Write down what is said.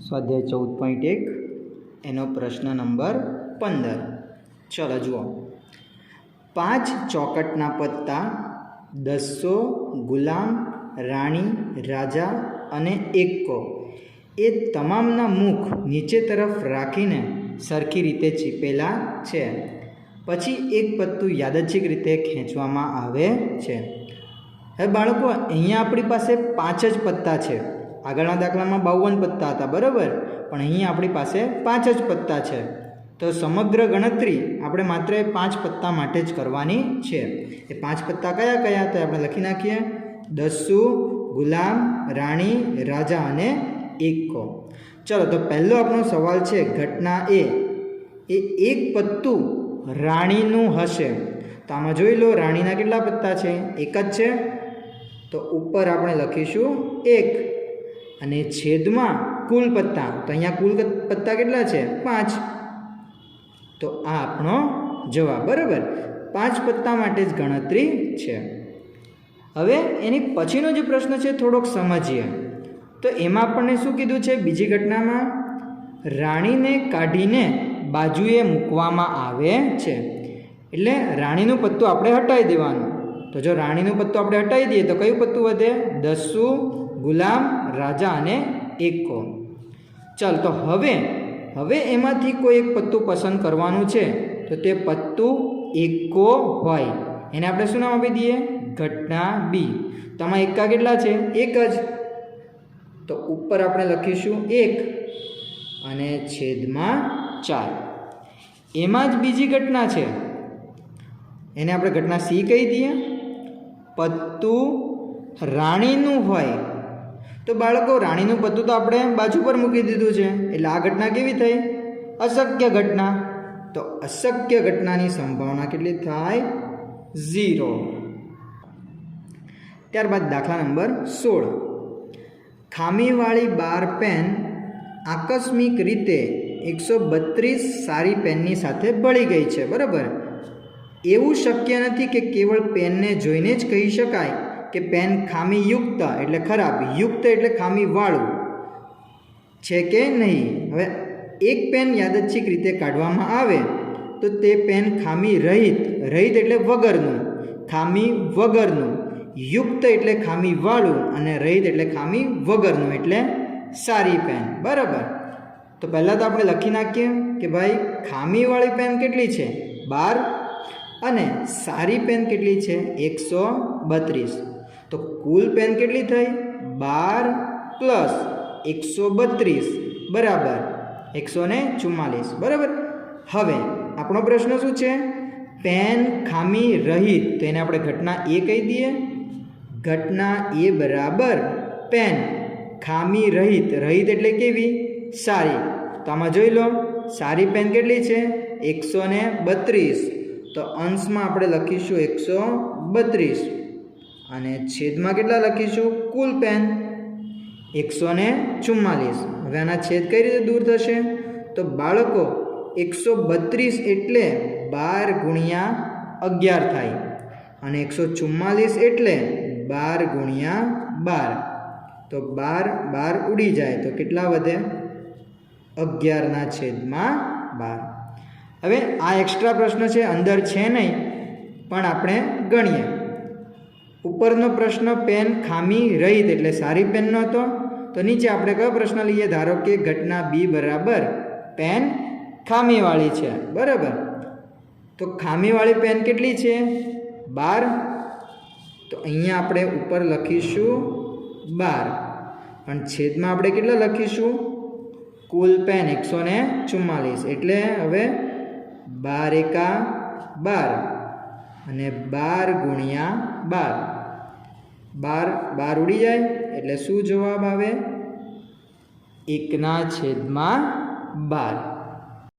સ્વાધ્યાય 14.1 એનો પ્રશ્ન નંબર 15। ચલો જુઓ, 5 ચોકટના પત્તા, 10 ગુલામ, રાણી, રાજા અને એક્કો એ તમામના મુખ નીચે તરફ રાખીને સરખી રીતે ચીપેલા છે। પછી એક પત્તું યાદચ્છિક રીતે ખેંચવામાં આવે છે। હવે બાળકો, અહીંયા આપણી પાસે 5 જ પત્તા છે। આગળના દાખલામાં 52 પત્તા હતા, બરાબર, પણ અહીંયા આપણી પાસે 5 જ પત્તા છે। તો સમગ્ર ગણતરી આપણે માત્ર 5 પત્તા માટે જ કરવાની છે। એ 5 પત્તા કયા કયા? તો આપણે લખી નાખીએ, 10 ગુલામ, રાણી, રાજા અને એક્કો। ચલો, તો પહેલો આપણો સવાલ છે, ઘટના એ એક પત્તું રાણીનું હશે। તો આમાં જોઈ લો, રાણીના કેટલા પત્તા છે? એક જ છે, તો ઉપર આપણે લખીશું 1 અને છેદમાં કુલ પત્તા, તો અહીંયા કુલ પત્તા કેટલા છે? 5। તો આ આપણો જવાબ, બરાબર, 5 પત્તા માટે જ ગણતરી છે। હવે એની પછીનો જે પ્રશ્ન છે થોડોક સમજીએ। તો એમાં આપણને શું કીધું છે? બીજી ઘટનામાં રાણીને કાઢીને બાજુએ મૂકવામાં આવે છે। એટલે રાણીનું પત્તું આપણે હટાવી દેવાનું। તો જો રાણીનું પત્તું આપણે હટાવી દઈએ તો કયું પત્તું વધે? 10 ગુલામ, રાજા અને એક્કો। ચાલ, તો હવે એમાંથી કોઈ એક પત્તું પસંદ કરવાનું છે। તો તે પત્તું એક્કો હોય એને આપણે શું નામ આપી દઈએ? ઘટના બી। તો આમાં એક્કા કેટલા છે? એક જ, તો ઉપર આપણે લખીશું 1 અને છેદમાં 4। એમાં જ બીજી ઘટના છે, એને આપણે ઘટના સી કહી દઈએ। પત્તું રાણીનું હોય તો બાળકો, રાણીનું પત્તું તો આપણે બાજુ પર મૂકી દીધું છે, એટલે આ ઘટના કેવી થઈ? અશક્ય ઘટના। તો અશક્ય ઘટનાની સંભાવના કેટલી થાય? 0। ત્યારબાદ દાખલા નંબર 16। ખામીવાળી 12 પેન આકસ્મિક રીતે 132 સારી પેનની સાથે ભળી ગઈ છે, બરાબર। એવું શક્ય નથી કે કેવળ પેનને જોઈને જ કહી શકાય કે પેન ખામીયુક્ત એટલે ખરાબ, યુક્ત એટલે ખામીવાળું છે કે નહીં। હવે એક પેન યાદચ્છિક રીતે કાઢવામાં આવે તો તે પેન ખામી રહિત, રહિત એટલે વગરનું, ખામી વગરનું, યુક્ત એટલે ખામીવાળું અને રહિત એટલે ખામી વગરનું એટલે સારી પેન, બરાબર। તો પહેલાં તો આપણે લખી નાખીએ કે ભાઈ ખામીવાળી પેન કેટલી છે? 12 અને સારી પેન કેટલી છે? 132। તો કુલ પેન કેટલી થઈ? 12 પ્લસ 132 બરાબર 144, બરાબર। હવે આપણો પ્રશ્ન શું છે? પેન ખામી રહિત, તો એને આપણે ઘટના એ કહી દઈએ। ઘટના એ બરાબર પેન ખામી રહિત, રહિત એટલે કેવી? સારી। તો આમાં જોઈ લો, સારી પેન કેટલી છે? 132। તો અંશમાં આપણે લખીશું 132 અને છેદમાં કેટલા લખીશું? કુલ પેન 144। હવે આના છેદ કઈ રીતે દૂર થશે? તો બાળકો, 132 એટલે 12 ગુણ્યા 11 થાય અને 144 એટલે 12 ગુણ્યા 12, તો 12 ઉડી જાય તો કેટલા વધે? 11 છેદમાં 12। હવે આ એક્સ્ટ્રા પ્રશ્ન છે, અંદર છે નહીં, પણ આપણે ગણીએ। ઉપરનો પ્રશ્ન પેન ખામી રહિત એટલે સારી પેનનો હતો, તો નીચે આપણે કયો પ્રશ્ન લઈએ? ધારો કે ઘટના બી બરાબર પેન ખામીવાળી છે, બરાબર। તો ખામીવાળી પેન કેટલી છે? 12। તો અહીંયા આપણે ઉપર લખીશું 12, પણ છેદમાં આપણે કેટલા લખીશું? કુલ પેન 144, એટલે હવે 12 એકા 12 અને 12 ગુણ્યા 12, 12 ઉડી જાય એટલે શું જવાબ આવે? 1/12।